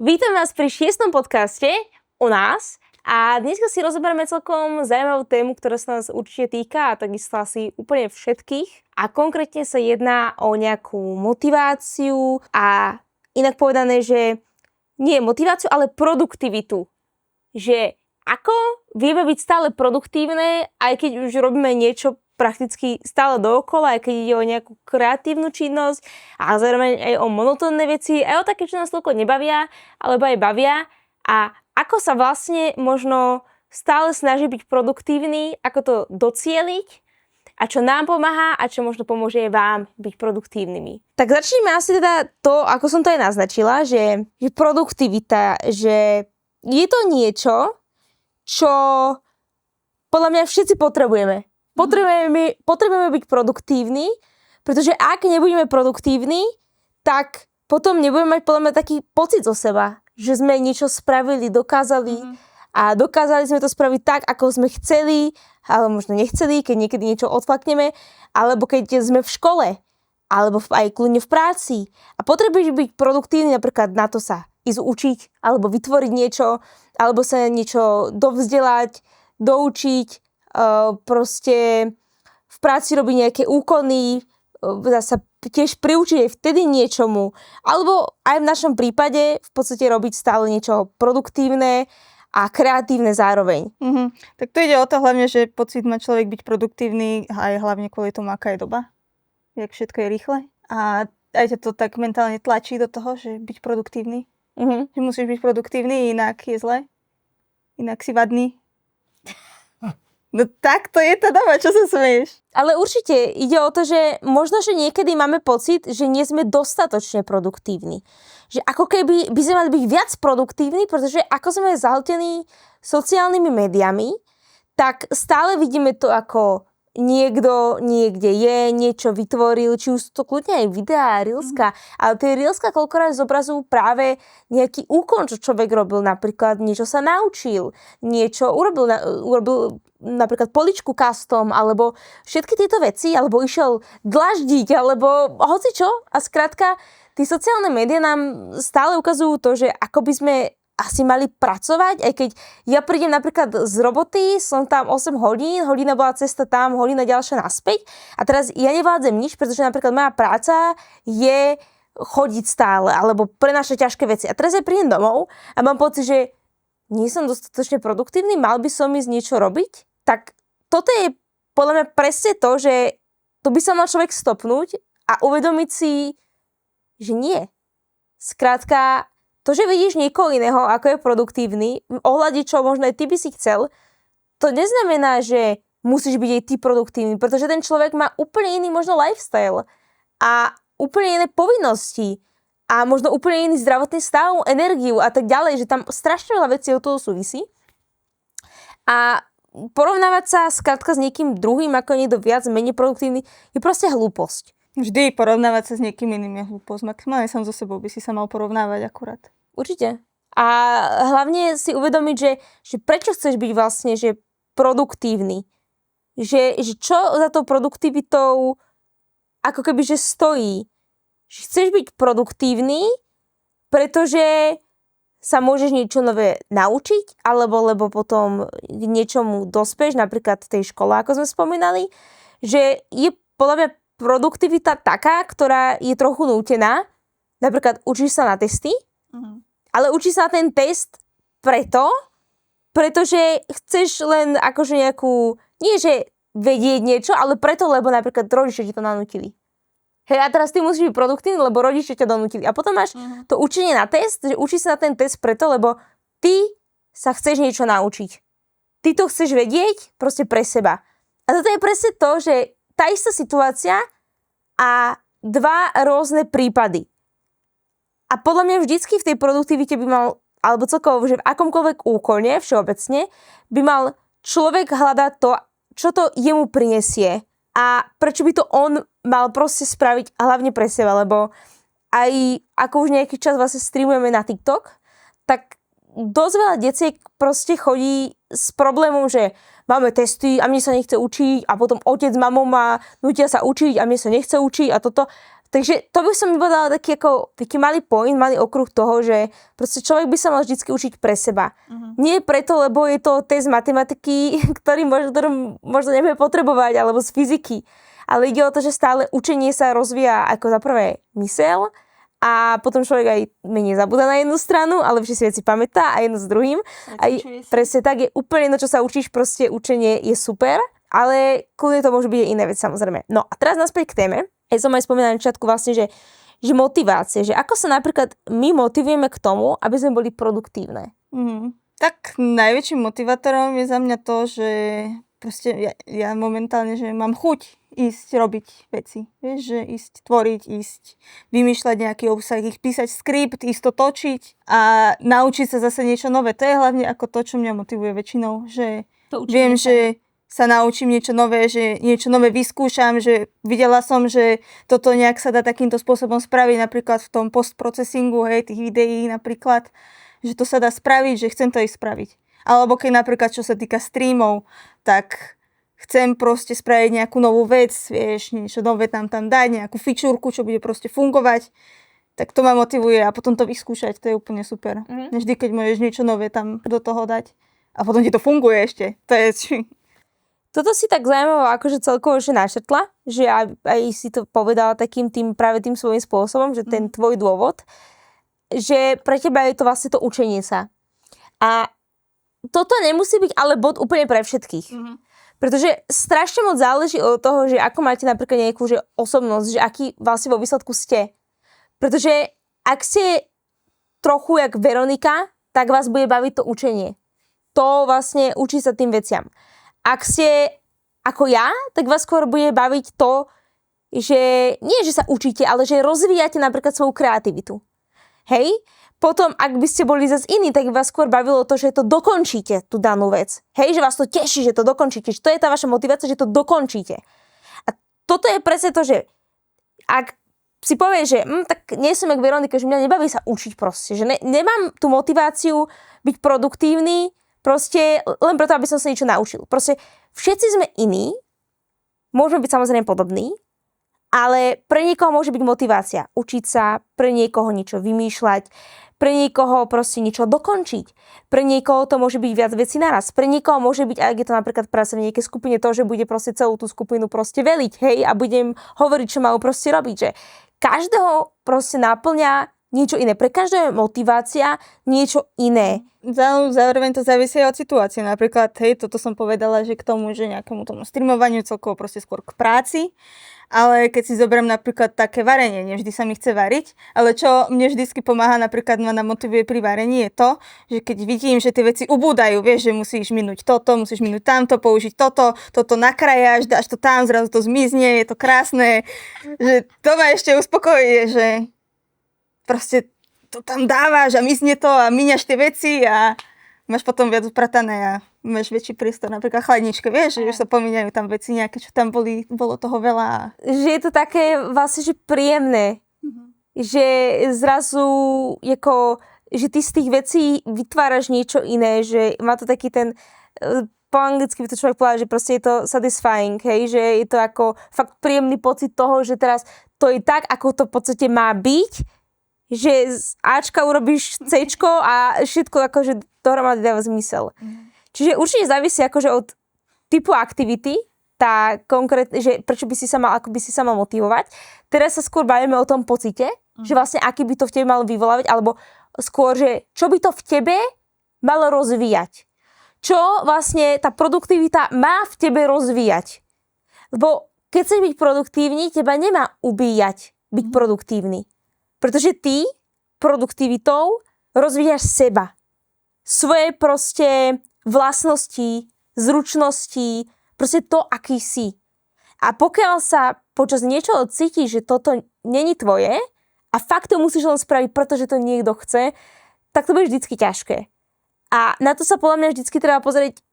Vítam vás pri 6. podcaste u nás a dneska si rozoberieme celkom zaujímavú tému, ktorá sa nás určite týka a takisto asi úplne všetkých. A konkrétne sa jedná o nejakú motiváciu a inak povedané, že nie motiváciu, ale produktivitu. Že ako vieme byť stále produktívne, aj keď už robíme niečo prakticky stále dookola, aj keď ide o nejakú kreatívnu činnosť a zároveň aj o monotónne veci, aj o také, čo nás toľko nebavia, alebo aj bavia. A ako sa vlastne možno stále snaží byť produktívny, ako to docieliť a čo nám pomáha a čo možno pomôže vám byť produktívnymi. Tak začneme asi teda to, ako som to aj naznačila, že produktivita, že je to niečo, čo podľa mňa všetci potrebujeme. Potrebujeme byť produktívni, pretože ak nebudeme produktívni, tak potom nebudeme mať podľa mňa taký pocit zo seba, že sme niečo spravili, dokázali a dokázali sme to spraviť tak, ako sme chceli, ale možno nechceli, keď niekedy niečo odflakneme, alebo keď sme v škole, alebo aj kľudne v práci. A potrebuješ byť produktívny napríklad na to sa ísť učiť, alebo vytvoriť niečo, alebo sa niečo dovzdelať, doučiť, proste v práci robiť nejaké úkony, sa tiež priučiť aj vtedy niečomu, alebo aj v našom prípade v podstate robiť stále niečo produktívne a kreatívne zároveň. Tak to ide o to hlavne, že pocit má človek byť produktívny aj hlavne kvôli tomu, aká je doba, jak všetko je rýchle a aj ťa to tak mentálne tlačí do toho, že byť produktívny. Že musíš byť produktívny, inak je zle, inak si vadný. No tak to je tá doba, čo sa smeješ. Ale určite ide o to, že možno, že niekedy máme pocit, že nie sme dostatočne produktívni. Že ako keby by sme mali byť viac produktívni, pretože ako sme zahltení sociálnymi médiami, tak stále vidíme to, ako niekto niekde je, niečo vytvoril, či už to kľudne aj videá, reelska, ale tie reelska koľkokrát zobrazujú práve nejaký úkon, čo človek robil, napríklad niečo sa naučil, niečo urobil napríklad poličku custom, alebo všetky tieto veci, alebo išiel dlaždiť, alebo hocičo. A skrátka, tie sociálne médiá nám stále ukazujú to, že ako by sme asi mali pracovať, aj keď ja prídem napríklad z roboty, som tam 8 hodín, hodina bola cesta tam, hodina ďalšia naspäť a teraz ja nevládzem nič, pretože napríklad moja práca je chodiť stále, alebo prenášať ťažké veci. A teraz ja prídem domov a mám pocit, že nie som dostatočne produktívny, mal by som ísť niečo robiť. Tak toto je podľa mňa presne to, že to by sa mal človek stopnúť a uvedomiť si, že nie. Skrátka, to, že vidíš niekoho iného, ako je produktívny, ohľadí, čo možno aj ty by si chcel, to neznamená, že musíš byť aj ty produktívny, pretože ten človek má úplne iný možno lifestyle a úplne iné povinnosti a možno úplne iný zdravotný stav, energiu a tak ďalej, že tam strašne veľa vecí od toho súvisí. A porovnávať sa skrátka s niekým druhým, ako niekto viac, menej produktívny, je proste hlúposť. Vždy porovnávať sa s niekým iným je hlúposť. Maximálne sám so sebou by si sa mal porovnávať akurát. Určite. A hlavne si uvedomiť, že prečo chceš byť vlastne že produktívny. Že čo za tou produktivitou ako keby že stojí. Že chceš byť produktívny, pretože sa môžeš niečo nové naučiť, alebo lebo potom k niečomu dospeš, napríklad v tej škole, ako sme spomínali, že je podľa mňa produktivita taká, ktorá je trochu nútená. Napríklad učíš sa na testy, ale učíš sa na ten test pretože chceš len akože nejakú, nie že vedieť niečo, ale preto, lebo napríklad rodičia ti to nanútili. Hej, a teraz ty musíš byť produktívny, lebo rodičia ťa donútili. A potom máš to učenie na test, že učíš sa na ten test preto, lebo ty sa chceš niečo naučiť. Ty to chceš vedieť proste pre seba. A toto je presne to, že tá istá situácia a dva rôzne prípady. A podľa mňa vždycky v tej produktivite by mal, alebo celkovo, že v akomkoľvek úkone, všeobecne, by mal človek hľadať to, čo to jemu prinesie a prečo by to on mal proste spraviť hlavne pre seba, lebo aj ako už nejaký čas vlastne streamujeme na TikTok, tak dosť veľa deciek proste chodí s problémom, že máme testy a mne sa nechce učiť a potom otec s mamou ma nutia sa učiť a mne sa nechce učiť a toto. Takže to by som povedala taký malý point, malý okruh toho, že proste človek by sa mal vždycky učiť pre seba. Nie preto, lebo je to test matematiky, ktorý možno nebude potrebovať, alebo z fyziky. Ale ide o to, že stále učenie sa rozvíja ako za prvé myseľ a potom človek aj menej zabúda na jednu stranu, ale vždy si veci pamätá a jedno s druhým. A presne tak, je úplne jedno, čo sa učíš, proste učenie je super, ale kľudne to môže byť aj iné vec, samozrejme. No a teraz naspäť k téme. Ja som aj spomínala na začiatku vlastne, že motivácie, že ako sa napríklad my motivujeme k tomu, aby sme boli produktívne. Tak najväčším motivátorom je za mňa to, že proste ja momentálne, že mám chuť ísť robiť veci. Vieš, že ísť tvoriť, ísť vymýšľať nejaký obsah, ich písať skript, ísť to točiť a naučiť sa zase niečo nové. To je hlavne ako to, čo mňa motivuje väčšinou, že viem, že sa naučím niečo nové, že niečo nové vyskúšam, že videla som, že toto nejak sa dá takýmto spôsobom spraviť, napríklad v tom postprocesingu, hej, tých videí napríklad, že to sa dá spraviť, že chcem to aj spraviť. Alebo keď napríklad, čo sa týka streamov, tak chcem proste spraviť nejakú novú vec, vieš, niečo nové tam dať, nejakú fičúrku, čo bude proste fungovať, tak to ma motivuje a potom to vyskúšať, to je úplne super. Vždy, keď môžeš niečo nové tam do toho dať a potom ti to funguje ešte, to je... Toto si tak zaujímavé akože celkovo že našrtla, že aj si to povedala práve tým svojím spôsobom, že ten tvoj dôvod, že pre teba je to vlastne to učenie sa. A toto nemusí byť ale bod úplne pre všetkých. Pretože strašne moc záleží od toho, že ako máte napríklad nejakú že osobnosť, že aký vlastne vo výsledku ste. Pretože ak ste trochu jak Veronika, tak vás bude baviť to učenie. To vlastne učí sa tým veciam. Ak ste ako ja, tak vás skôr bude baviť to, že nie, že sa učíte, ale že rozvíjate napríklad svoju kreativitu. Hej? Potom, ak by ste boli zase iní, tak vás skôr bavilo to, že to dokončíte, tú danú vec. Hej? Že vás to teší, že to dokončíte. Že to je tá vaša motivácia, že to dokončíte. A toto je presne to, že ak si povieš, že tak nie som jak Veronika, že mňa nebaví sa učiť proste. Že nemám tú motiváciu byť produktívny, proste len preto, aby som sa niečo naučil. Proste všetci sme iní, môžeme byť samozrejme podobní, ale pre niekoho môže byť motivácia učiť sa, pre niekoho niečo vymýšľať, pre niekoho proste niečo dokončiť, pre niekoho to môže byť viac vecí naraz, pre niekoho môže byť, ak je to napríklad práca v nejakej skupine, to, že bude proste celú tú skupinu proste veliť, hej, a budem hovoriť, čo majú proste robiť, že každého proste náplňa niečo iné. Pre každého je motivácia niečo iné. Zároveň to závisí od situácie. Napríklad, hej, toto som povedala, že k tomu, že nejakému tomu streamovaniu celkovo proste skôr k práci. Ale keď si zoberiem napríklad také varenie, nevždy sa mi chce variť, ale čo mne vždycky pomáha, napríklad ma motivuje pri varení, je to, že keď vidím, že tie veci ubúdajú, vieš, že musíš minúť toto, musíš minúť tamto, použiť toto nakrajáš, dáš to tam, zrazu to zmizne, je to krásne, že to ma ešte uspokojuje, že proste to tam dávaš a mizne to a míňaš tie veci a máš potom viac upratané a máš väčší priestor, napríklad chladničke, vieš, že už sa pomíňajú tam veci nejaké, čo tam bolo toho veľa. Že je to také vlastne, že príjemné, že zrazu že ty z tých vecí vytváraš niečo iné, že má to taký ten, po anglicky by to človek povedal, že proste je to satisfying, hej, že je to ako fakt príjemný pocit toho, že teraz to je tak, ako to v podstate má byť, že z Ačka urobíš Cčko a všetko akože dohromady dáva zmysel. Čiže určite závisí akože od typu aktivity, tá konkrétne, že prečo by si sa mal, ako by si sa mal motivovať. Teraz sa skôr bavíme o tom pocite, že vlastne aký by to v tebe malo vyvolávať, alebo skôr, že čo by to v tebe malo rozvíjať. Čo vlastne tá produktivita má v tebe rozvíjať. Lebo keď chceš byť produktívny, teba nemá ubíjať byť produktívny. Pretože ty produktivitou rozvíjaš seba. Svoje proste vlastnosti, zručnosti, proste to, aký si. A pokiaľ sa počas niečoho cítiš, že toto není tvoje a fakt to musíš len spraviť, pretože to niekto chce, tak to bude vždycky ťažké. A na to sa podľa mňa vždycky treba pozrieť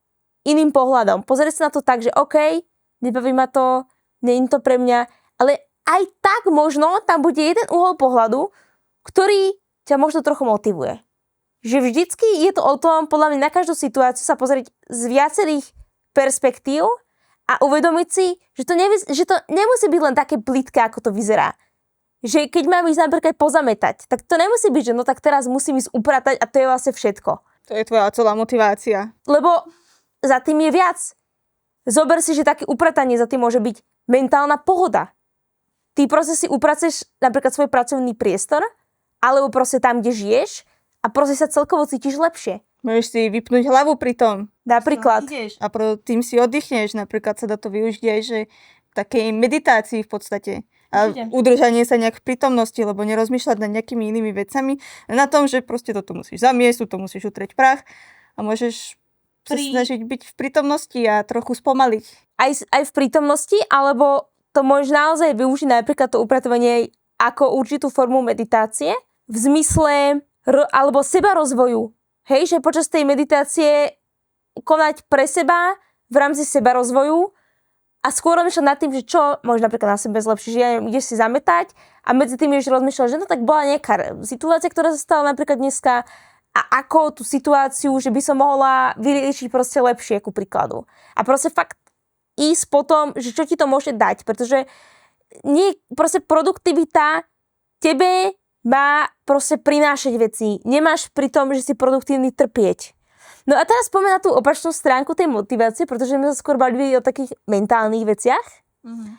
iným pohľadom. Pozrieť sa na to tak, že OK, nebaví ma to, nie je to pre mňa, ale aj tak možno tam bude jeden uhol pohľadu, ktorý ťa možno trochu motivuje. Že vždycky je to o tom, podľa mňa na každú situáciu sa pozrieť z viacerých perspektív a uvedomiť si, že to nemusí byť len také plitké, ako to vyzerá. že keď mám ísť napríklad pozametať, tak to nemusí byť, že no tak teraz musím ísť upratať a to je vlastne všetko. To je tvoja celá motivácia. Lebo za tým je viac. Zober si, že také upratanie za tým môže byť mentálna pohoda. Ty proste si upraceš napríklad svoj pracovný priestor, alebo proste tam, kde žiješ a proste sa celkovo cítiš lepšie. Môžeš si vypnúť hlavu pri tom. Napríklad. A tým si oddychneš. Napríklad sa dá to využiť aj, že v takej meditácii v podstate. A udržanie sa nejak v prítomnosti, lebo nerozmýšľať nad nejakými inými vecami. Na tom, že proste toto musíš zamiesť, to musíš utrieť prach a môžeš sa snažiť byť v prítomnosti a trochu spomaliť. Aj v prítomnosti, alebo to môžeš naozaj využiť napríklad to upratovanie ako určitú formu meditácie v zmysle alebo seba rozvoju. Hej, že počas tej meditácie konať pre seba v rámci seba rozvoju a skôr rozmýšľať nad tým, že čo môžeš napríklad na sebe zlepšiť, že ideš si zametať a medzi tým ideš rozmýšľať, že no tak bola nejaká situácia, ktorá sa stala napríklad dneska a ako tú situáciu, že by som mohla vyriešiť proste lepšie, ku príkladu. A proste fakt ísť potom, že čo ti to môže dať, pretože nie, proste produktivita tebe má proste prinášať veci. Nemáš pri tom, že si produktívny trpieť. No a teraz poďme na tú opačnú stránku tej motivácie, pretože sme sa skôr bavili o takých mentálnych veciach. Mm-hmm.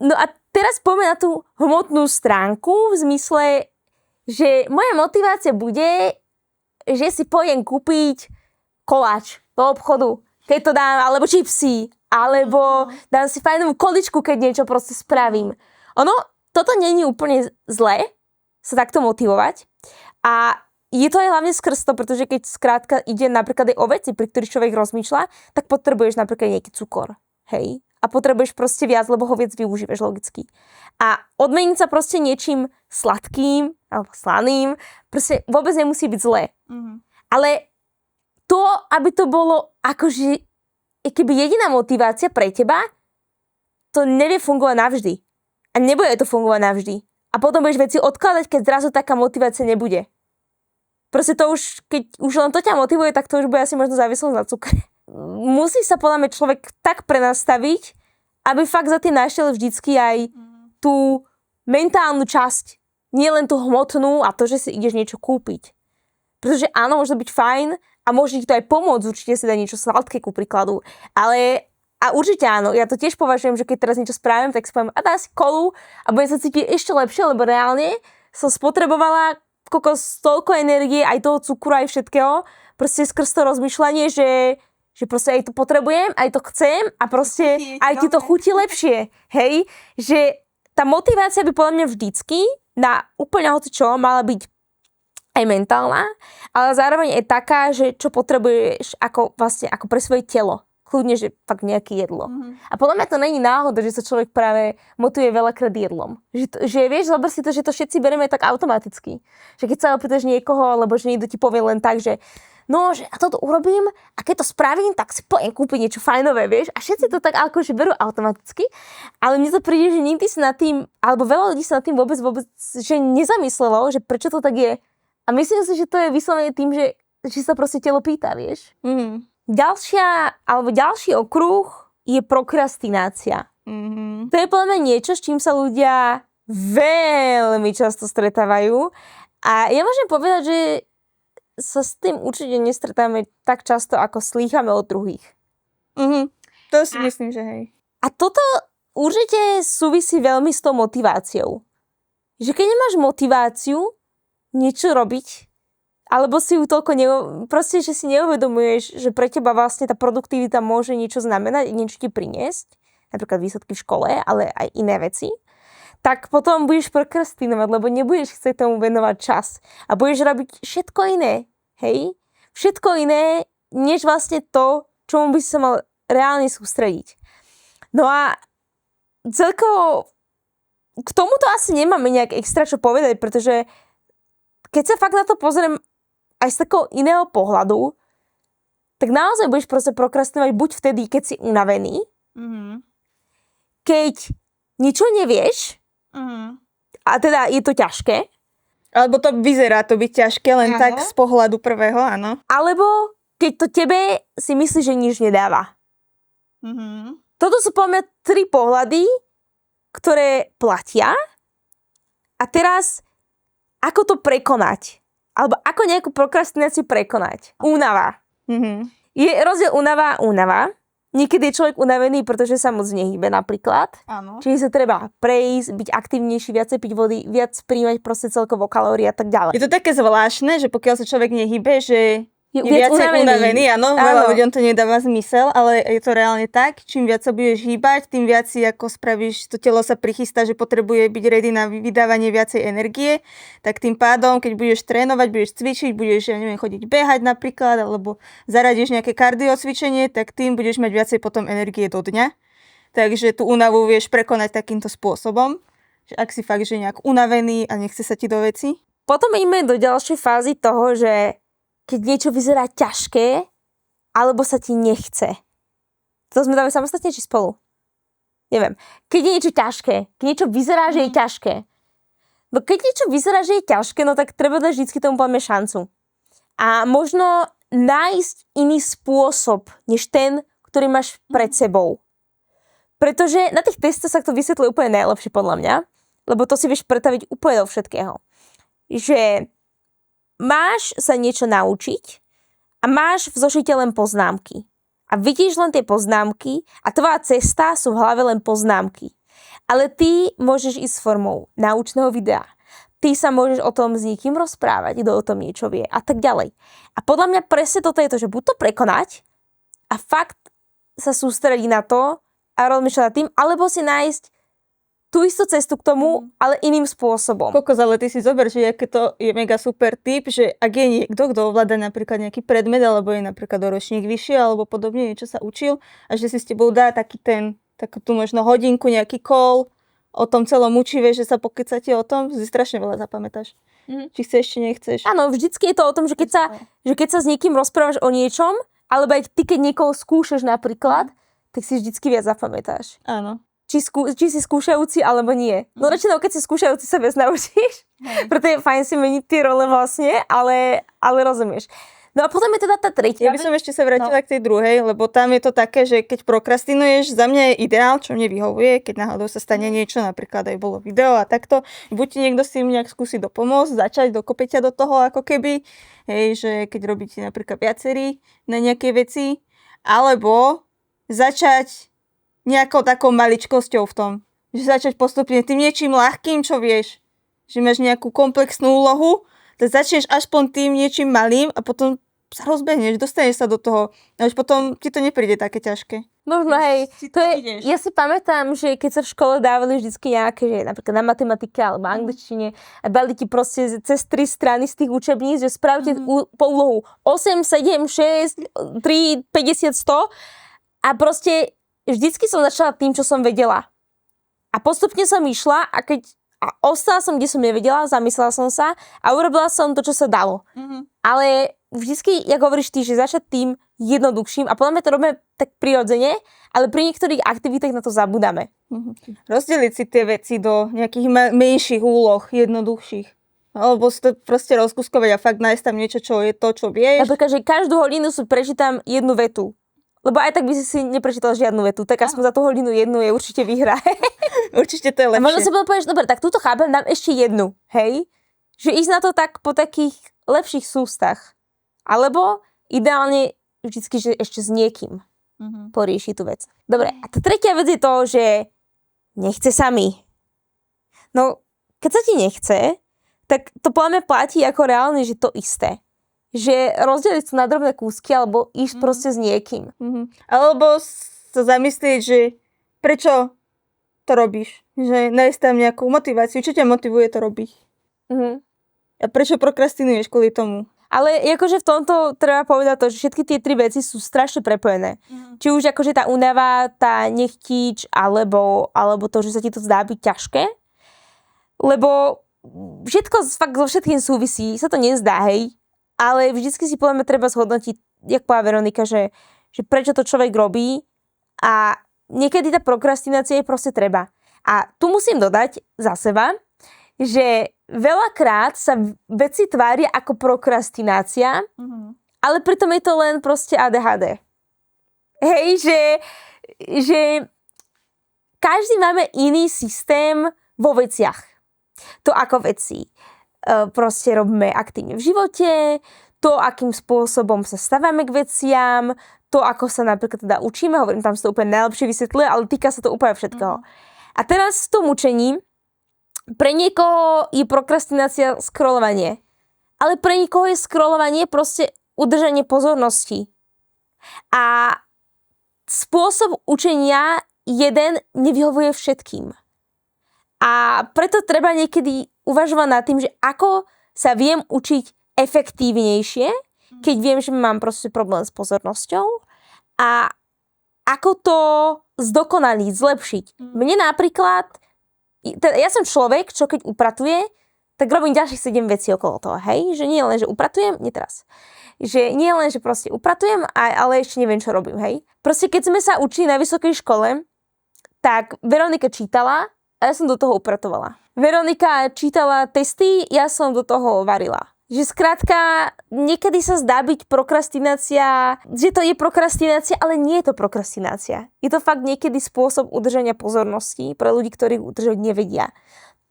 No a teraz poďme na tú hmotnú stránku v zmysle, že moja motivácia bude, že si pôjdem kúpiť koláč do obchodu, keď to dám, alebo čipsy, alebo dám si fajnovú količku, keď niečo proste spravím. Toto nie je úplne zlé sa takto motivovať a je to aj hlavne skrz to, pretože keď skrátka ide napríklad aj o veci, pri ktorých človek rozmýšľa, tak potrebuješ napríklad nejaký cukor, hej? A potrebuješ proste viac, lebo ho viac využívaš logicky. A odmeniť sa proste niečím sladkým alebo slaným, proste vôbec nemusí byť zlé. Mm-hmm. Ale to, aby to bolo akože keby jediná motivácia pre teba, to nevie fungovať navždy. A nebude to fungovať navždy. A potom budeš veci odkladať, keď zrazu taká motivácia nebude. Proste to už, keď už len to ťa motivuje, tak to už bude asi možno závislosť na cukre. Musí sa podľa mňa človek tak prenastaviť, aby fakt za tým našiel vždycky aj tú mentálnu časť. Nie len tú hmotnú a to, že si ideš niečo kúpiť. Pretože áno, môže byť fajn a môže ti to aj pomôcť, určite si dať niečo sladké, ku príkladu. A určite áno, ja to tiež považujem, že keď teraz niečo spravím, tak si poviem, a dá si kolu a budem sa cítiť ešte lepšie, lebo reálne som spotrebovala toľko energie, aj toho cukru, aj všetkého, proste skrz to rozmýšľanie, že proste aj to potrebujem, aj to chcem a proste aj ti to chutí lepšie, hej? Že tá motivácia by podľa mňa vždycky na úplne hocičo mala byť aj mentálna, ale zároveň je taká, že čo potrebuješ ako pre svoje telo. Kľudne, že fakt nejaké jedlo. Mm-hmm. A podľa mňa to není náhoda, že sa človek práve motivuje veľakrát jedlom. Že vieš, zober si to, že to všetci bereme tak automaticky. Že keď sa opýtaš niekoho, alebo že niekto ti povie len tak, že no, že a toto urobím a keď to spravím, tak si pojem kúpiť niečo fajnové, vieš. A všetci to tak akože berú automaticky. Ale mne to príde, že nikdy sa nad tým, alebo veľa ľudí sa nad tým vôbec že nezamyslelo, že prečo to tak je. A myslím si, že to je vyslovene tým, že sa proste telo pýta, vieš. Mm. Ďalší okruh je prokrastinácia. Mm-hmm. To je podľa mňa niečo, s čím sa ľudia veľmi často stretávajú. A ja môžem povedať, že sa s tým určite nestretávame tak často, ako slýchame od druhých. Mm-hmm. To si myslím, že hej. A toto určite súvisí veľmi s tou motiváciou. Že keď nemáš motiváciu niečo robiť, alebo si ju toľko proste, že si neuvedomuješ, že pre teba vlastne tá produktivita môže niečo znamenať, niečo ti priniesť, napríklad výsledky v škole, ale aj iné veci, tak potom budeš prokrastinovať, lebo nebudeš chcieť tomu venovať čas. A budeš robiť všetko iné, hej? Všetko iné, než vlastne to, čomu by si sa mal reálne sústrediť. No a celkovo k tomuto asi nemáme nejak extra čo povedať, pretože keď sa fakt na to pozriem aj z takého iného pohľadu, tak naozaj budeš proste prokrastinovať buď vtedy, keď si unavený, keď ničo nevieš, a teda je to ťažké. Alebo to vyzerá to byť ťažké, len tak z pohľadu prvého, áno. Alebo keď to tebe si myslíš, že nič nedáva. Toto sú podľa mňa 3 pohľady, ktoré platia A teraz, ako to prekonať? Alebo ako nejakú prokrastináciu prekonať? Únava. Je rozdiel únava a únava. Niekedy je človek unavený, pretože sa moc nehýbe napríklad. Áno. Čiže sa treba prejsť, byť aktívnejší, viacej piť vody, viac príjmať proste celkovo kalórie a tak ďalej. Je to také zvláštne, že pokiaľ sa človek nehýbe, že je viac viacej unavený, áno, veľa ľuďom to nedáva zmysel, ale je to reálne tak, čím viac sa budeš hýbať, tým viac si ako spravíš, to telo sa prichystá, že potrebuje byť ready na vydávanie viacej energie, tak tým pádom, keď budeš trénovať, budeš cvičiť, budeš, ja neviem, chodiť behať napríklad, alebo zaradíš nejaké kardiocvičenie, tak tým budeš mať viacej potom energie do dňa. Takže tú únavu vieš prekonať takýmto spôsobom, že ak si fakt, že nejak unavený a nechce sa ti do veci. Potom ideme do ďalšej fázy toho, že keď niečo vyzerá ťažké, alebo sa ti nechce. To sme dáme samostatne, či spolu? Neviem. Keď je niečo ťažké, keď niečo vyzerá, že je ťažké. No keď niečo vyzerá, že je ťažké, no tak treba dať vždycky tomu poďme šancu. A možno nájsť iný spôsob, než ten, ktorý máš pred sebou. Pretože na tých testoch sa to vysvetlí úplne najlepšie podľa mňa, lebo to si vieš pretaviť úplne do všetkého. Že máš sa niečo naučiť a máš v zošite len poznámky. A vidíš len tie poznámky a tvoja cesta sú v hlave len poznámky. Ale ty môžeš ísť formou naučného videa. Ty sa môžeš o tom s niekým rozprávať, kto o tom niečo vie a tak ďalej. A podľa mňa presne toto je to, že buď to prekonať a fakt sa sústrediť na to a rozmýšľať nad tým, alebo si nájsť tú istú cestu k tomu, ale iným spôsobom. Kokos, ale ty si zober, že aké to je mega super tip, že ak je niekto, kto ovláda napríklad nejaký predmet, alebo je napríklad o ročník vyššie, alebo podobne niečo sa učil, a že si s tebou dá takú tú možno hodinku, nejaký call o tom celom učive, že sa pokecate o tom, si strašne veľa zapamätáš. Či chceš, či nechceš. Áno, vždycky je to o tom, že keď sa s niekým rozprávaš o niečom, alebo aj ty, keď niekoho skúšaš napríklad, tak si vždycky viac zapamätáš. Áno. Či si skúšajúci, alebo nie. No väčšinou, keď si skúšajúci, sa viac naučíš. Preto je fajn si meniť tie role vlastne, ale rozumieš. No a potom je teda tá tretia. Ja by som ešte sa vrátila k tej druhej, lebo tam je to také, že keď prokrastinuješ, za mňa je ideál, čo mne vyhovuje, keď náhodou sa stane niečo, napríklad aj bolo video a takto, buď ti niekto si im nejak skúsi dopomôcť, začať dokopeť ťa do toho ako keby, hej, že keď robíte napríklad viacerí na nejaké veci, alebo začať nejakou takou maličkosťou v tom. Že začať postupne tým niečím ľahkým, čo vieš. Že máš nejakú komplexnú úlohu, tak začneš aspoň tým niečím malým a potom sa rozbehneš, dostaneš sa do toho. A už potom ti to nepríde také ťažké. Možno, hej. Ja si pamätám, že keď sa v škole dávali vždycky nejaké, že napríklad na matematike alebo angličtine a dali ti proste cez 3 strany z tých učebníc, že spravte po úlohu 8, 7, 6, 3, 50, 100 a proste vždycky som začala tým, čo som vedela. A postupne som išla a ostala som, kde som nevedela, zamyslela som sa a urobila som to, čo sa dalo. Ale vždycky, jak hovoríš ty, že začať tým jednoduchším a podľa mňa to robíme tak prirodzene, ale pri niektorých aktivitách na to zabudáme. Rozdeliť si tie veci do nejakých menších úloh, jednoduchších. Alebo si to proste rozkuskovať a fakt nájsť tam niečo, čo je to, čo vieš. Napríklad, že každú hodinu si prečítam jednu vetu. Lebo aj tak by si neprečítala žiadnu vetu, tak aspoň za tú hodinu jednu je určite výhra. Určite to je lepšie. A možno si povedať, dobre, tak túto chápem, dám ešte jednu, hej? Že ísť na to tak po takých lepších sústach. Alebo ideálne vždycky, že ešte s niekým porieši tú vec. Dobre, a tá tretia vec je to, že nechce sami. No, keď sa ti nechce, tak to podľa mňa platí ako reálne, že to isté. Že rozdeliť sa na drobné kúsky alebo ísť proste s niekým. Alebo sa zamyslieť, že prečo to robíš. Že nájsť tam nejakú motiváciu. Čo ťa motivuje to robiť? A prečo prokrastinuješ kvôli tomu? Ale akože v tomto treba povedať to, že všetky tie 3 veci sú strašne prepojené. Či už akože tá únava, tá nechtíč, alebo to, že sa ti to zdá byť ťažké. Lebo všetko fakt so všetkým súvisí. Sa to nezdá, hej. Ale vždycky si povieme, treba zhodnotiť, jak povedala Veronika, že prečo to človek robí a niekedy tá prokrastinácia je proste treba. A tu musím dodať za seba, že veľakrát sa veci tvária ako prokrastinácia, ale pritom je to len proste ADHD. Hej, že každý máme iný systém vo veciach. to, ako veci proste robíme aktívne v živote, to, akým spôsobom sa stávame k veciam, to, ako sa napríklad teda učíme, hovorím, tam sa to úplne najlepšie vysvetľuje, ale týka sa to úplne všetkého. A teraz v tom učení, pre niekoho je prokrastinácia scrollovanie, ale pre niekoho je scrollovanie proste udržanie pozornosti. A spôsob učenia jeden nevyhovuje všetkým. A preto treba niekedy uvažovať nad tým, že ako sa viem učiť efektívnejšie, keď viem, že mám proste problém s pozornosťou a ako to zdokonaliť, zlepšiť. Mne napríklad, ja som človek, čo keď upratuje, tak robím ďalších 7 vecí okolo toho, hej? Že nie len, že upratujem, nie teraz. Že nie len, že proste upratujem, ale ešte neviem, čo robím, hej? Proste keď sme sa učili na vysokej škole, tak Veronika čítala a ja som do toho upratovala. Veronika čítala testy, ja som do toho varila. Že skrátka, niekedy sa zdá byť prokrastinácia, že to je prokrastinácia, ale nie je to prokrastinácia. Je to fakt niekedy spôsob udržania pozornosti pre ľudí, ktorí udržať nevedia.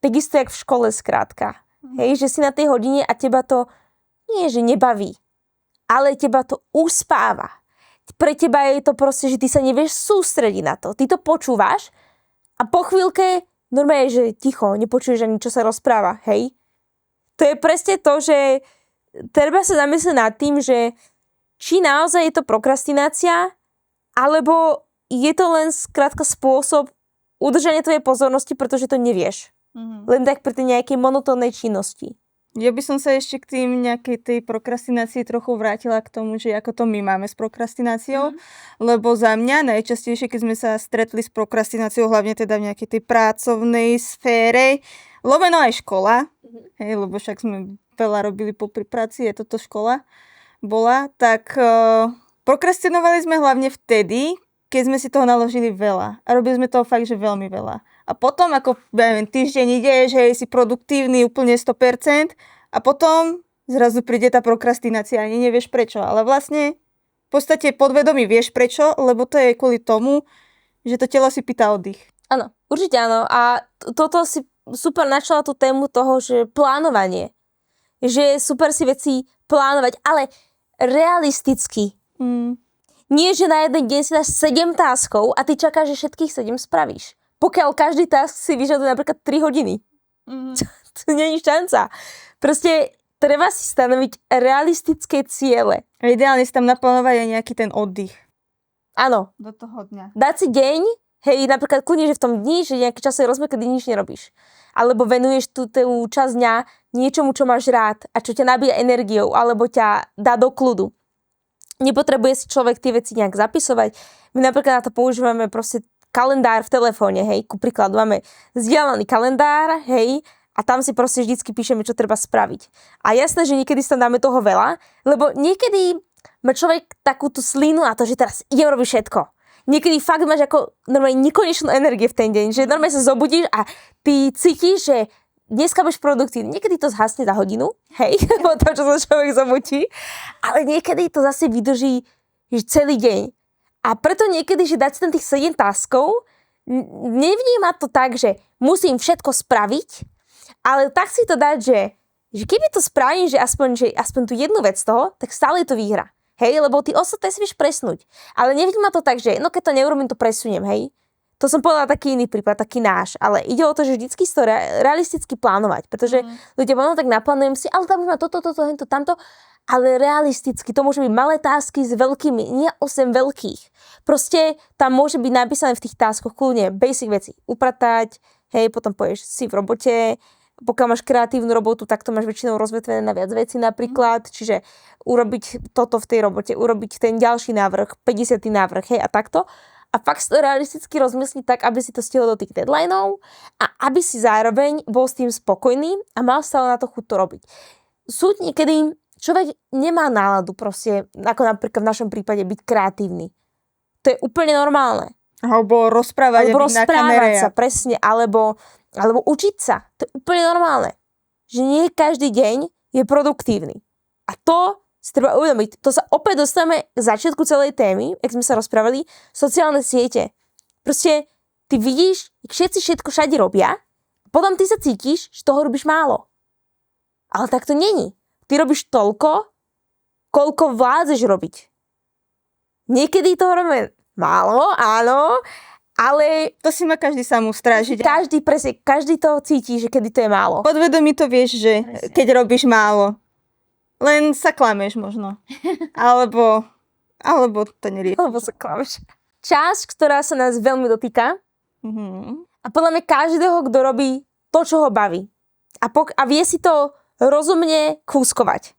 Takisto jak v škole skrátka. Hej, že si na tej hodine a teba to nie, že nebaví, ale teba to uspáva. Pre teba je to proste, že ty sa nevieš sústrediť na to. Ty to počúvaš a po chvíľke normálne, že ticho, nepočuješ ani, čo sa rozpráva, hej? To je presne to, že treba sa zamyslieť nad tým, že či naozaj je to prokrastinácia, alebo je to len skrátka spôsob udržania tvojej pozornosti, pretože to nevieš. Len tak pri tej nejakej monotónnej činnosti. Ja by som sa ešte k tým nejakej tej prokrastinácii trochu vrátila k tomu, že ako to my máme s prokrastináciou, lebo za mňa najčastejšie, keď sme sa stretli s prokrastináciou, hlavne teda v nejakej tej pracovnej sfére, lomeno aj škola, hej, lebo však sme veľa robili popri práci, je toto škola bola, tak prokrastinovali sme hlavne vtedy, keď sme si toho naložili veľa. A robili sme toho fakt, že veľmi veľa. A potom, ako týždeň ideš, hej, si produktívny úplne 100% a potom zrazu príde tá prokrastinácia, ani nevieš prečo. Ale vlastne v podstate podvedomí vieš prečo, lebo to je kvôli tomu, že to telo si pýta oddych. Áno, určite áno. A toto si super načala tú tému toho, že plánovanie. Že je super si veci plánovať, ale realisticky. Nie, že na jeden deň si dáš 7 taskov a ty čakáš, že všetkých 7 spravíš. Pokiaľ každý task si vyžaduje napríklad 3 hodiny. To nie je šanca. Proste treba si stanoviť realistické ciele. A ideálne si tam naplánovať aj nejaký ten oddych. Áno. Do toho dňa. Dať si deň, hej, napríklad kľudne, že v tom dni, že nejaký časový rozmer, kedy nič nerobíš. Alebo venuješ tú časť dňa niečomu, čo máš rád a čo ťa nabíja energiou, alebo ťa dá do kľudu. Nepotrebuje si človek tie veci nejak zapisovať. My napríklad na to používame proste kalendár v telefóne, hej. Ku príkladu máme zdieľaný kalendár, hej, a tam si proste vždycky píšeme, čo treba spraviť. A jasné, že niekedy sa dáme toho veľa, lebo niekedy má človek takú tú slinu na to, že teraz idem robiť všetko. Niekedy fakt máš ako normálne nekonečnú energiu v ten deň, že normálne sa zobudíš a ty cítiš, že dneska budeš produktívny. Niekedy to zhasne za hodinu, hej, po to, čo sa človek zobudí, ale niekedy to zase vydrží celý deň. A preto niekedy, že dať si tam tých 7 taskov, nevníma to tak, že musím všetko spraviť, ale tak si to dať, že keby to spravím, že aspoň tú jednu vec z toho, tak stále je to výhra. Hej, lebo ty ostatné si vieš presnúť. Ale nevníma to tak, že no keď to neurobím, to presuniem, hej. To som povedala taký iný prípad, taký náš, ale ide o to, že vždycky si to realisticky plánovať, pretože ľudia povedal, tak naplánujem si, ale tam má toto, tamto, ale realisticky, to môže byť malé tásky s veľkými, nie 8 veľkých. Proste tam môže byť napísané v tých táskoch kľudne basic veci, upratať, hej, potom poješ si v robote, pokiaľ máš kreatívnu robotu, tak to máš väčšinou rozvetvené na viac vecí napríklad, čiže urobiť toto v tej robote, urobiť ten ďalší návrh, 50. návrh, hej, a takto. A fakt to realisticky rozmysliť tak, aby si to stihol do tých deadlineov a aby si zároveň bol s tým spokojný a mal stále na to chuť to robiť. Sú niekedy človek nemá náladu proste, ako napríklad v našom prípade, byť kreatívny. To je úplne normálne. Alebo rozprávať na kamere. Sa, presne, alebo učiť sa. To je úplne normálne. Že nie každý deň je produktívny. A to si treba uvedomiť. To sa opäť dostávame k začiatku celej témy, ak sme sa rozprávali, sociálne siete. Proste ty vidíš, všetci všetko všade robia, Potom ty sa cítiš, že toho robíš málo. Ale tak to není. Ty robíš toľko, koľko vládzeš robiť. Niekedy toho robíme málo, áno, ale To si má každý sám ustrážiť. každý to cíti, že kedy to je málo. Podvedomí to vieš, že Presne. keď robíš málo, len sa klameš možno. Alebo to neriešiš. Alebo sa klameš. Časť, ktorá sa nás veľmi dotýka Mhm. a podľa mňa každého, kto robí to, čo ho baví. A vie si to rozumne kúskovať.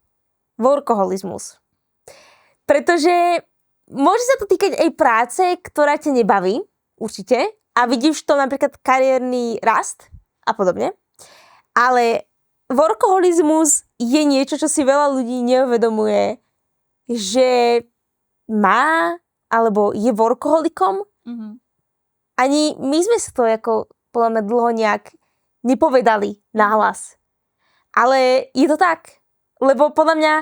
Workoholizmus. Pretože môže sa to týkať aj práce, ktorá ťa nebaví, určite, a vidíš to napríklad kariérny rast a podobne. Ale workoholizmus je niečo, čo si veľa ľudí neuvedomuje, že má alebo je workoholikom. Mhm. Ani my sme si to ako podľa mňa dlho nejak nepovedali nahlas. Ale je to tak. Lebo podľa mňa,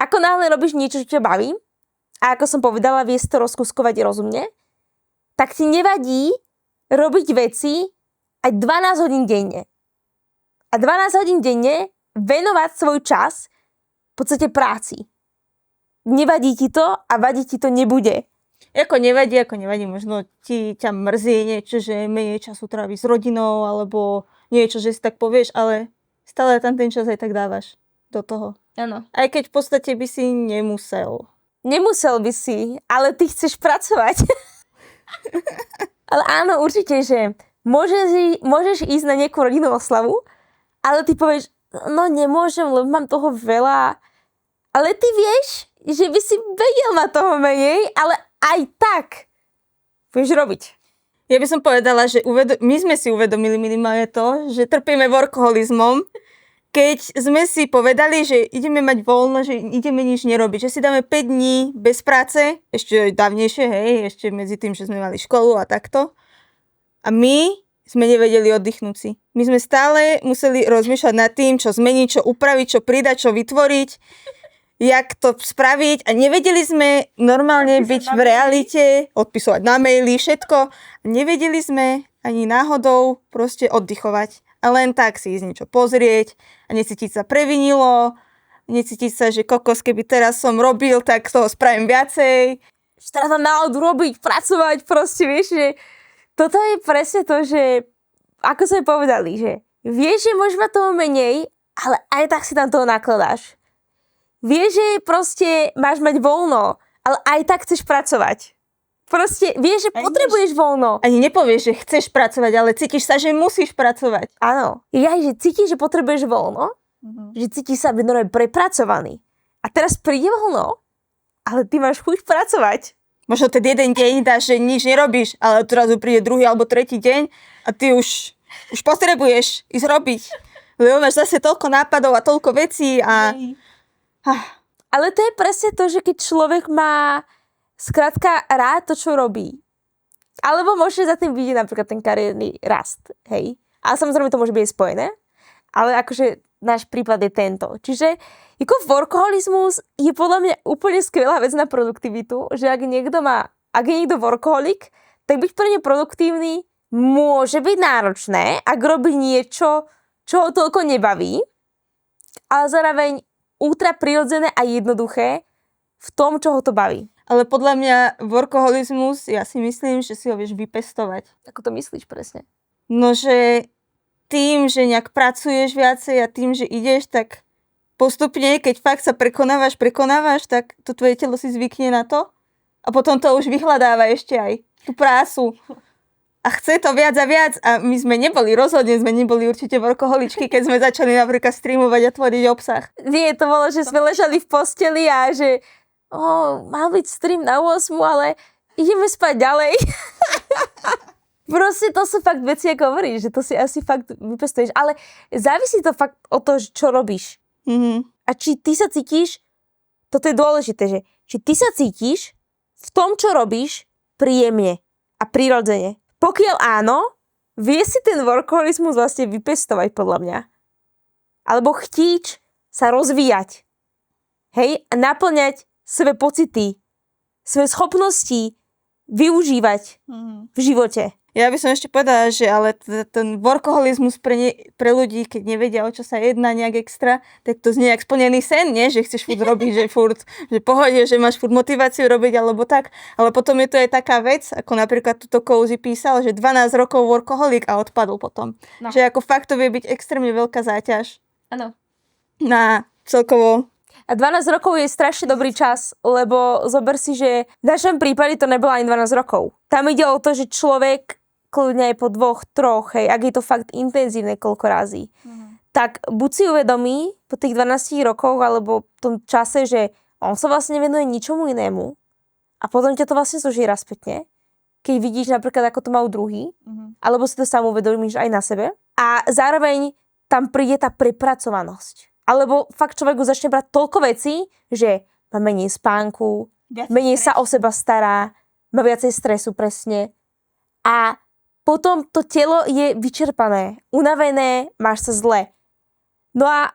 ako náhle robíš niečo, čo ťa baví, a ako som povedala, vieš to rozkuskovať rozumne, tak ti nevadí robiť veci aj 12 hodín denne. A 12 hodín denne venovať svoj čas v podstate práci. Nevadí ti to a vadiť ti to nebude. Ako nevadí, možno ťa mrzí niečo, že menej času trávi s rodinou, alebo niečo, že si tak povieš, ale stále tam ten čas aj tak dávaš do toho. Áno. Aj keď v podstate by si nemusel. Nemusel by si, ale ty chceš pracovať. Ale áno, určite, že môžeš ísť na nejakú rodinnú oslavu, ale ty povieš, no nemôžem, lebo mám toho veľa. Ale ty vieš, že by si vedel na toho menej, ale aj tak budeš robiť. Ja by som povedala, že my sme si uvedomili minimálne to, že trpíme workoholizmom, keď sme si povedali, že ideme mať voľno, že ideme nič nerobiť, že si dáme 5 dní bez práce, ešte dávnejšie, hej, ešte medzi tým, že sme mali školu a takto. A my sme nevedeli oddychnúť si. My sme stále museli rozmýšľať nad tým, čo zmeniť, čo upraviť, čo pridať, čo vytvoriť, jak to spraviť a nevedeli sme normálne byť v realite, odpisovať na maily, všetko. A nevedeli sme ani náhodou proste oddychovať. A len tak si ísť niečo pozrieť a necítiť sa previnilo, necítiť sa, že kokos, keby teraz som robil, tak toho spravím viacej. Teraz mám náhodu robiť, pracovať, proste vieš, že toto je presne to, že ako sme povedali, že vieš, že môžeš mať toho menej, ale aj tak si tam toho nakladáš. Vieš, že proste máš mať voľno, ale aj tak chceš pracovať. Proste vieš, že potrebuješ voľno. Ani nepovieš, že chceš pracovať, ale cítiš sa, že musíš pracovať. Áno. Že cítiš, že potrebuješ voľno, že cítiš sa byť normálne prepracovaný. A teraz príde voľno, ale ty máš chuť pracovať. Možno ten jeden deň dáš, že nič nerobíš, ale odrazu príde druhý alebo tretí deň a ty už potrebuješ ísť robiť. Lebo máš zase toľko nápadov a toľko vecí a... Ale to je presne to, že keď človek má skrátka rád to, čo robí. Alebo môže za tým vidieť napríklad ten kariérny rast, hej. A samozrejme to môže byť spojené, ale akože náš prípad je tento. Čiže ako workoholizmus je podľa mňa úplne skvelá vec na produktivitu, že ak je niekto workoholik, tak byť pre ňu produktívny môže byť náročné, ak robí niečo, čo ho toľko nebaví, ale zároveň ultra prirodzené a jednoduché v tom, čo ho to baví. Ale podľa mňa workoholizmus, ja si myslím, že si ho vieš vypestovať. Ako to myslíš presne? No, že tým, že nejak pracuješ viacej a tým, že ideš, tak postupne, keď fakt sa prekonávaš, tak to tvoje telo si zvykne na to a potom to už vyhľadáva ešte aj tú prácu. A chce to viac a viac a my sme rozhodne sme neboli určite workoholičky, keď sme začali napríklad streamovať a tvoriť obsah. Nie, to bolo, že sme ležali v posteli a že mal byť stream na 8, ale ideme spať ďalej. Proste to sú fakt veci, ako hovoríš, že to si asi fakt vypestuješ. Ale závisí to fakt od toho, čo robíš. Mm-hmm. A či ty sa cítiš, toto je dôležité, že či ty sa cítiš v tom, čo robíš, príjemne a prirodzene. Pokiaľ áno, vie si ten workoholizmus vlastne vypestovať podľa mňa. Alebo chtíč sa rozvíjať. Hej? A naplňať svoje pocity, svoje schopnosti využívať v živote. Ja by som ešte povedala, že ale ten workoholizmus pre ľudí, keď nevedia, o čo sa jedná nejak extra, tak to znie jak splnený sen, nie? Že chceš furt robiť, že furt, že pohode, že máš furt motiváciu robiť alebo tak. Ale potom je to aj taká vec, ako napríklad tuto Cozy písal, že 12 rokov workoholik a odpadol potom. No. Že ako fakt to vie byť extrémne veľká záťaž. Áno. Na celkovo. A 12 rokov je strašne dobrý čas, lebo zober si, že v našom prípade to nebolo ani 12 rokov. Tam ide o to, že človek kľudne aj po 2, 3, hej, ak je to fakt intenzívne koľko razy, tak buď si uvedomí po tých 12 rokoch alebo v tom čase, že on sa vlastne venuje ničomu inému a potom ťa to vlastne zožíra spätne, keď vidíš napríklad, ako to majú druhý, alebo si to sám uvedomíš aj na sebe. A zároveň tam príde tá prepracovanosť. Alebo fakt človek už začne brať toľko vecí, že má menej spánku, menej sa o seba stará, má viacej stresu presne. A potom to telo je vyčerpané, unavené, máš sa zle. No a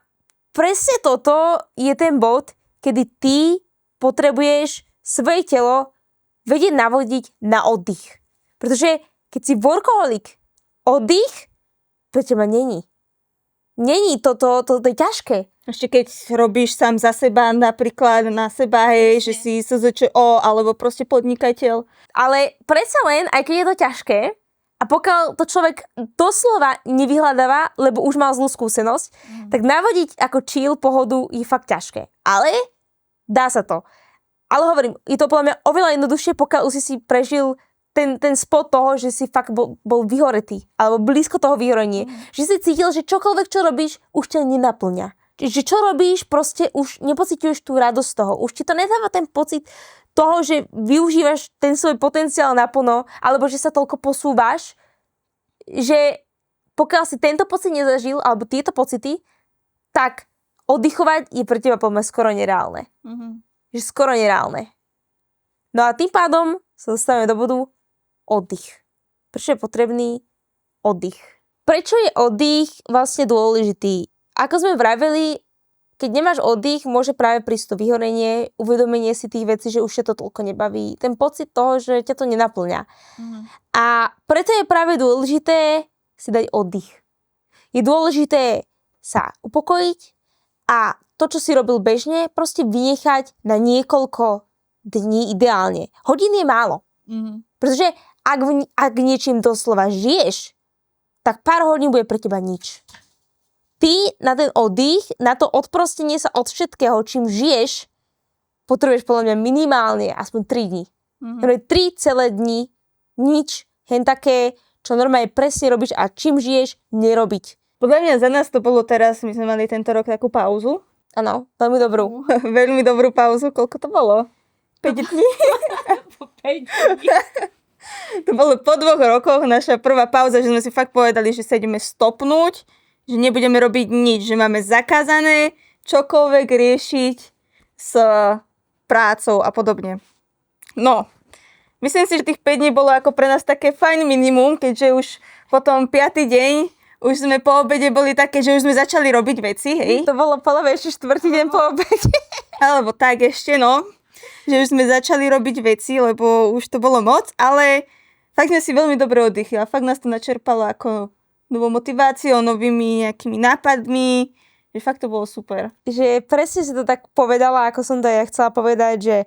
presne toto je ten bod, kedy ty potrebuješ svoje telo vedieť navodiť na oddych. Pretože keď si workoholik, oddych pre teba není. Není, to je ťažké. Ešte keď robíš sám za seba, napríklad na seba, hej, že si SZČO alebo proste podnikateľ. Ale predsa len, aj keď je to ťažké, a pokiaľ to človek doslova nevyhľadáva, lebo už mal zlú skúsenosť, tak navodiť ako chill, pohodu je fakt ťažké. Ale dá sa to. Ale hovorím, je to podľa mňa oveľa jednoduchšie, pokiaľ už si prežil ten spot toho, že si fakt bol vyhoretý, alebo blízko toho vyhorenia. Že si cítil, že čokoľvek, čo robíš, už ťa nenaplňa. Že čo robíš, proste už nepociťuješ tú radosť z toho. Už ti to nedáva ten pocit toho, že využívaš ten svoj potenciál naplno, alebo že sa toľko posúvaš, že pokiaľ si tento pocit nezažil, alebo tieto pocity, tak oddychovať je pre teba poďme skoro nereálne. Že skoro nereálne. No a tým pádom sa dostávame do bodu oddych. Prečo je potrebný oddych? Prečo je oddych vlastne dôležitý? Ako sme vraveli, keď nemáš oddych, môže práve prísť to vyhorenie, uvedomenie si tých vecí, že už ťa to toľko nebaví. Ten pocit toho, že ťa to nenaplňa. A preto je práve dôležité si dať oddych. Je dôležité sa upokojiť a to, čo si robil bežne, proste vynechať na niekoľko dní ideálne. Hodín je málo. Pretože ak niečím doslova žiješ, tak pár hodín bude pre teba nič. Ty na ten oddych, na to odprostenie sa od všetkého, čím žiješ, potrebuješ podľa mňa minimálne aspoň 3 dní. 3 celé dni, nič, hen také, čo normálne presne robíš a čím žiješ, nerobiť. Podľa mňa za nás to bolo teraz, my sme mali tento rok takú pauzu. Áno, veľmi dobrú. Veľmi dobrú pauzu, koľko to bolo? 5 dní? 5 dní. To bolo po 2 rokoch naša prvá pauza, že sme si fakt povedali, že sa ideme stopnúť, že nebudeme robiť nič, že máme zakázané čokoľvek riešiť s prácou a podobne. No, myslím si, že tých 5 dní bolo ako pre nás také fajn minimum, keďže už potom 5. deň, už sme po obede boli také, že už sme začali robiť veci, hej? To bolo podľa ešte 4. deň po obede. Alebo tak ešte, no. Že už sme začali robiť veci, lebo už to bolo moc, ale fakt sme si veľmi dobre oddychli a fakt nás to načerpalo ako novou motiváciou, novými nejakými nápadmi, že fakt to bolo super. Že presne si to tak povedala, ako som to ja chcela povedať, že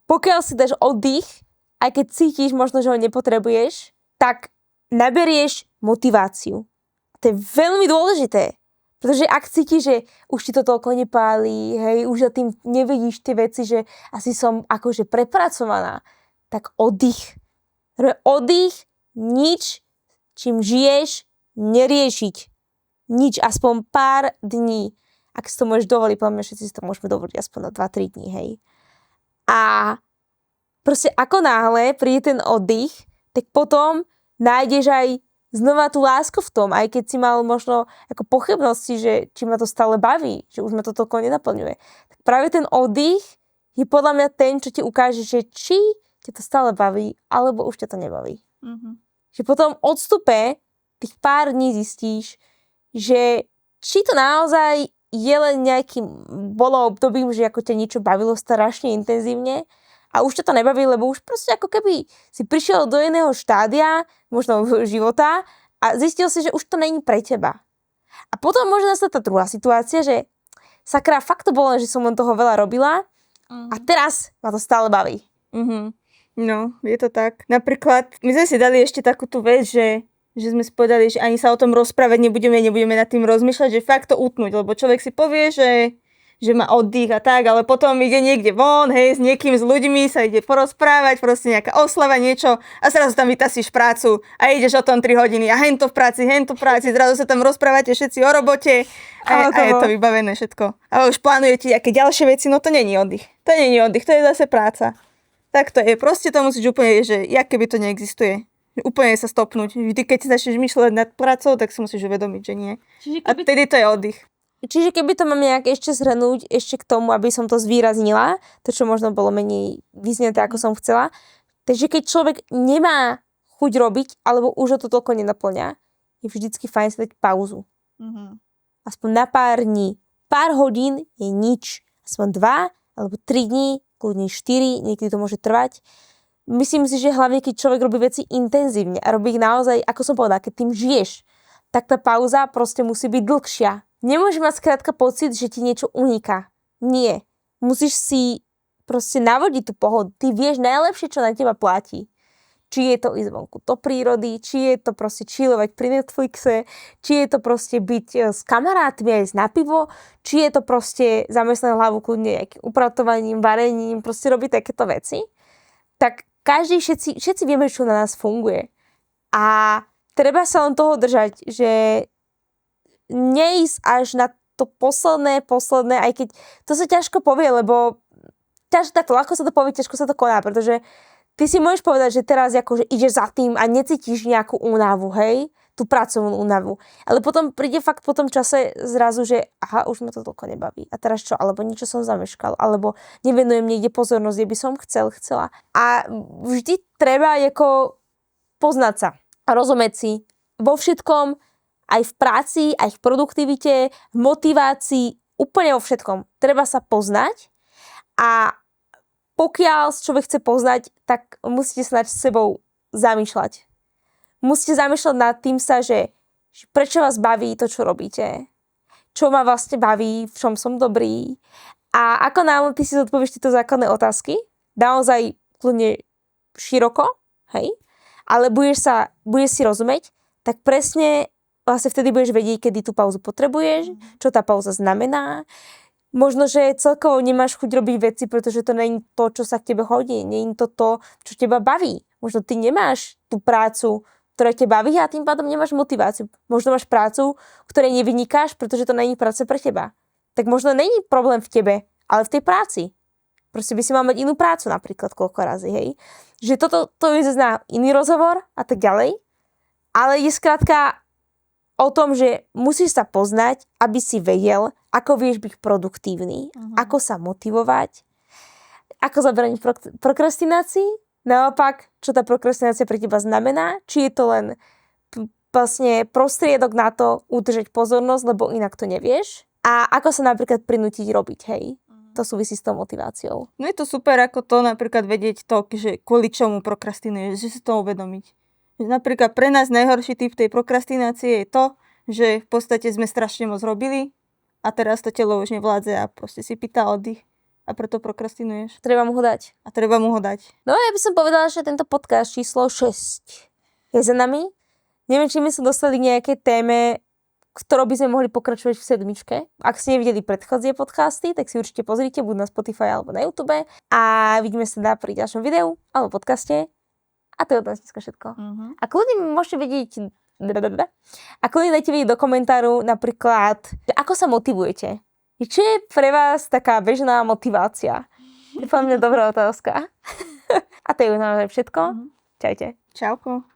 pokiaľ si dáš oddych, aj keď cítiš možno, že ho nepotrebuješ, tak naberieš motiváciu. To je veľmi dôležité. Pretože ak cítiš, že už ti to toľko nepálí, hej, už za tým nevidíš tie veci, že asi som akože prepracovaná, tak oddych. Oddych, nič, čím žiješ, neriešiť. Nič, aspoň pár dní. Ak si to môžeš dovoliť, poviem, všetci si to môžeme dovoliť aspoň na 2-3 dní, hej. A proste ako náhle príde ten oddych, tak potom nájdeš aj znova tú lásku v tom, aj keď si mal možno ako pochybnosti, že či ma to stále baví, že už ma to toľko nenaplňuje. Tak práve ten oddych je podľa mňa ten, čo ti ukáže, že či ťa to stále baví, alebo už ťa to nebaví. Že potom odstupe tých pár dní zistíš, že či to naozaj je len nejakým bolo obdobím, že ako ťa niečo bavilo strašne intenzívne, a už ťa to nebaví, lebo už proste ako keby si prišiel do iného štádia, možno života a zistil si, že už to není pre teba. A potom môže nastať tá druhá situácia, že sakra, fakt to bolo, že som len toho veľa robila a teraz ma to stále baví. No, je to tak. Napríklad, my sme si dali ešte takú tú vec, že sme si povedali, že ani sa o tom rozprávať nebudeme nad tým rozmýšľať, že fakt to utnúť, lebo človek si povie, že má oddych a tak, ale potom ide niekde von, hej, s niekým, s ľuďmi sa ide porozprávať, proste nejaká oslava, niečo a zrazu tam vytasíš prácu a ideš o tom 3 hodiny a hento v práci, zrazu sa tam rozprávate všetci o robote a je to vybavené všetko. A už plánujete nejaké ďalšie veci, no to není oddych. To je zase práca. Tak to je, proste to musíš úplne, že jak keby to neexistuje. Úplne sa stopnúť. Vždy, keď si začneš myšľať nad prácou, tak si musíš uvedomiť, že nie. A vtedy to je oddych. Čiže keby to mám nejak ešte zhrnúť, ešte k tomu, aby som to zvýraznila, to, čo možno bolo menej vyzneté, ako som chcela. Takže keď človek nemá chuť robiť, alebo už ho to toľko nenaplňa, je vždycky fajn si dať pauzu. Aspoň na pár dní. Pár hodín je nič. Aspoň 2 alebo 3 dní, kľudne 4, niekedy to môže trvať. Myslím si, že hlavne keď človek robí veci intenzívne a robí ich naozaj, ako som povedala, keď tým žiješ, tak tá pauza proste musí byť dlhšia. Nemôžeš mať skrátka pocit, že ti niečo uniká. Nie. Musíš si proste navodiť tú pohodu. Ty vieš najlepšie, čo na teba platí. Či je to ísť vonku do prírody, či je to proste chillovať pri Netflixe, či je to proste byť s kamarátmi aj na pivo, či je to proste zamestnať hlavu kľudne nejakým upratovaním, varením, proste robiť takéto veci. Tak všetci vieme, čo na nás funguje. A treba sa len toho držať, že neísť až na to posledné, aj keď to sa ťažko povie, lebo takto ľahko sa to povie, ťažko sa to koná, pretože ty si môžeš povedať, že teraz akože ideš za tým a necítiš nejakú únavu, hej? Tú pracovnú únavu. Ale potom príde fakt po tom čase zrazu, že aha, už ma to toľko nebaví. A teraz čo? Alebo niečo som zameškal. Alebo nevenujem niekde pozornosť, kde by som chcela. A vždy treba ako poznať sa a rozumieť si vo všetkom, aj v práci, aj v produktivite, v motivácii, úplne vo všetkom. Treba sa poznať a pokiaľ človek chce poznať, tak musíte sa nad sebou zamýšľať. Musíte zamýšľať nad tým sa, že prečo vás baví to, čo robíte. Čo ma vlastne baví, v čom som dobrý. A ako náhle ty si zodpovieš tieto základné otázky, naozaj kľudne široko, hej, ale budeš si rozumieť, tak presne vlastne vtedy budeš vedieť, kedy tú pauzu potrebuješ, čo tá pauza znamená. Možno, že celkovo nemáš chuť robiť veci, pretože to nie je to, čo sa k tebe hodí. Nie je to, čo teba baví. Možno ty nemáš tú prácu, ktorá ťa baví a tým pádom nemáš motiváciu. Možno máš prácu, ktorej nevynikáš, pretože to nie je práca pre teba. Tak možno nie je problém v tebe, ale v tej práci. Proste by si mal mať inú prácu napríklad koľko razy, hej. Že to je zase iný rozhovor a tak ďalej. Ale je skrátka o tom, že musíš sa poznať, aby si vedel, ako vieš byť produktívny, ako sa motivovať, ako zabrániť prokrastinácii, naopak, čo tá prokrastinácia pre teba znamená, či je to len vlastne prostriedok na to udržať pozornosť, lebo inak to nevieš, a ako sa napríklad prinútiť robiť, hej. To súvisí s tou motiváciou. No je to super, ako to napríklad vedieť to, že kvôli čomu prokrastinuješ, že si to uvedomiť. Napríklad pre nás najhorší typ tej prokrastinácie je to, že v podstate sme strašne moc robili a teraz to telo už nevládze a proste si pýta oddych a preto prokrastinuješ. Treba mu ho dať. No ja by som povedala, že tento podcast číslo 6 je za nami. Neviem, či my sa dostali k nejakej téme, ktorou by sme mohli pokračovať v 7. Ak ste nevideli predchodzie podcasty, tak si určite pozrite buď na Spotify alebo na YouTube a vidíme sa pri ďalšom videu alebo podcaste. A to je od nás dneska všetko. A kľudne môžete vedieť, dajte vedieť do komentáru napríklad, ako sa motivujete. Čo je pre vás taká bežná motivácia? Je podľa mňa dobrá otázka. A to je už naozaj všetko. Čaute. Čauko.